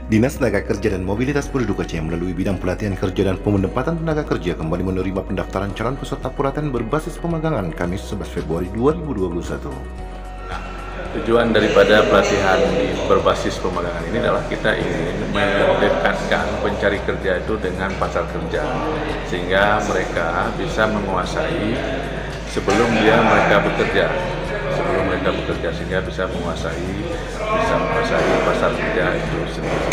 Dinas Tenaga Kerja dan Mobilitas Penduduk Aceh melalui bidang pelatihan kerja dan penempatan tenaga kerja kembali menerima pendaftaran calon peserta pelatihan berbasis pemagangan Kamis 11 Februari 2021. Tujuan daripada pelatihan di berbasis pemagangan ini adalah kita ingin mendekatkan pencari kerja itu dengan pasar kerja, sehingga mereka bisa menguasai sebelum mereka bekerja, sehingga bisa menguasai pasar kerja itu sendiri.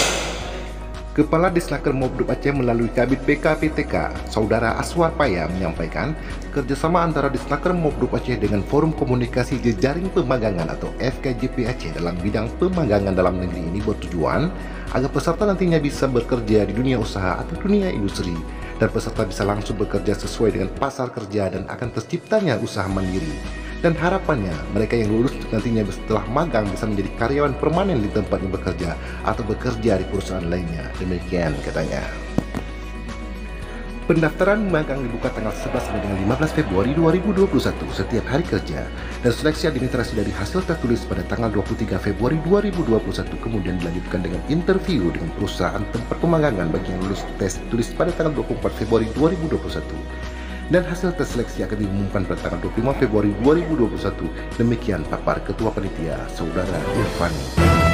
Kepala Disnaker Mobdub Aceh melalui Kabid BKPTK, Saudara Aswar Paya menyampaikan, kerjasama antara Disnaker Mobdub Aceh dengan Forum Komunikasi Jejaring Pemagangan atau FKJP Aceh dalam bidang pemagangan dalam negeri ini bertujuan agar peserta nantinya bisa bekerja di dunia usaha atau dunia industri, dan peserta bisa langsung bekerja sesuai dengan pasar kerja dan akan terciptanya usaha mandiri. Dan harapannya mereka yang lulus nantinya setelah magang bisa menjadi karyawan permanen di tempat yang bekerja atau bekerja di perusahaan lainnya. Demikian katanya. Pendaftaran magang dibuka tanggal 11 sampai dengan 15 Februari 2021 setiap hari kerja, dan seleksi administrasi dari hasil tertulis pada tanggal 23 Februari 2021 kemudian dilanjutkan dengan interview dengan perusahaan tempat pemagangan bagi yang lulus tes tulis pada tanggal 24 Februari 2021. Dan hasil tes seleksi akan diumumkan pada tanggal 25 Februari 2021. Demikian papar Ketua Panitia, Saudara Irfani.